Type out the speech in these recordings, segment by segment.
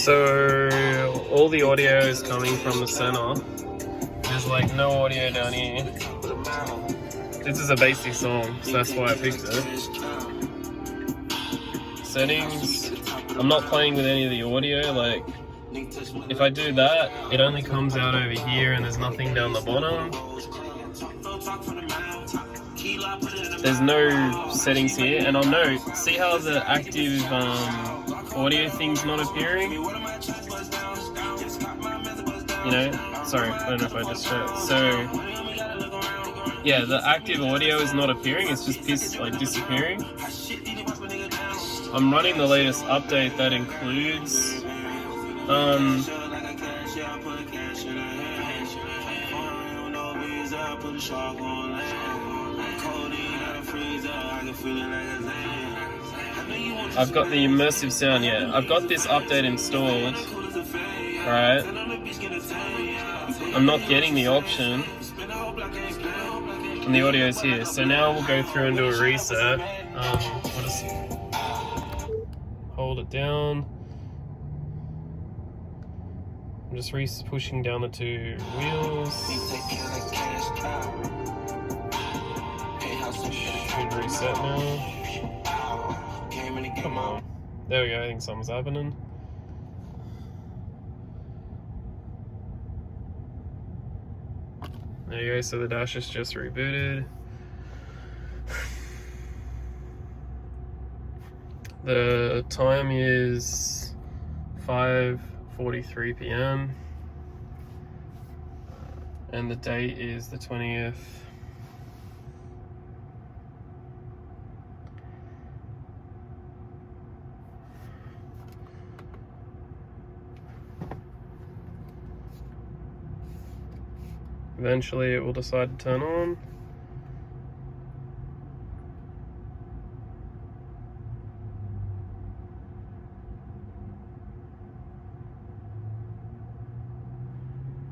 So all the audio is coming from the center. There's like no audio down here. This is a basic song, so that's why I picked it. Settings. I'm not playing with any of the audio. Like, if I do that, it only comes out over here and there's nothing down the bottom. There's no settings here, and I'll note, see how the active audio thing's not appearing? You know, sorry, I don't know if I just showed it. So, yeah, the active audio is not appearing, it's just disappearing. I'm running the latest update that includes I've got the immersive sound, yeah. I've got this update installed, right? I'm not getting the option, and the audio's here. So now we'll go through and do a reset. We'll just hold it down. I'm just pushing down the two wheels. Should reset now. Come on. There we go, I think something's happening. There you go, so the dash is just rebooted. The time is 5:43 p.m. and the date is the 20th. Eventually it will decide to turn on.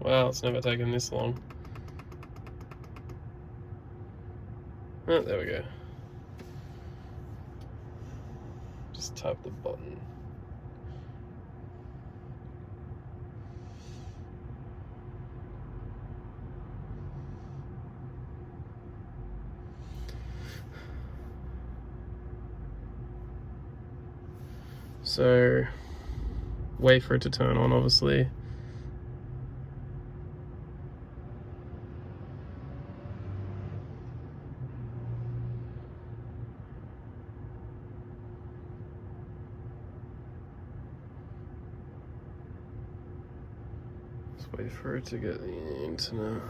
Wow, it's never taken this long. Oh, there we go. Just tap the button. So, wait for it to turn on, obviously. Just wait for it to get the internet.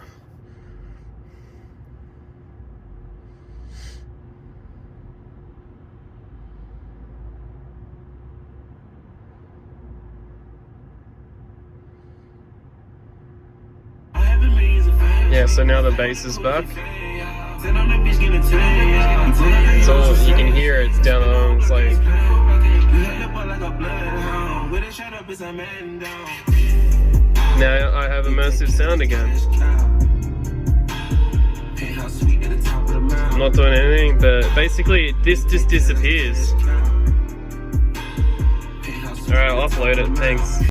Yeah, so now the bass is back. So you can hear it's down on, it's like... Now I have immersive sound again. I'm not doing anything, but basically this just disappears. Alright, I'll upload it, thanks.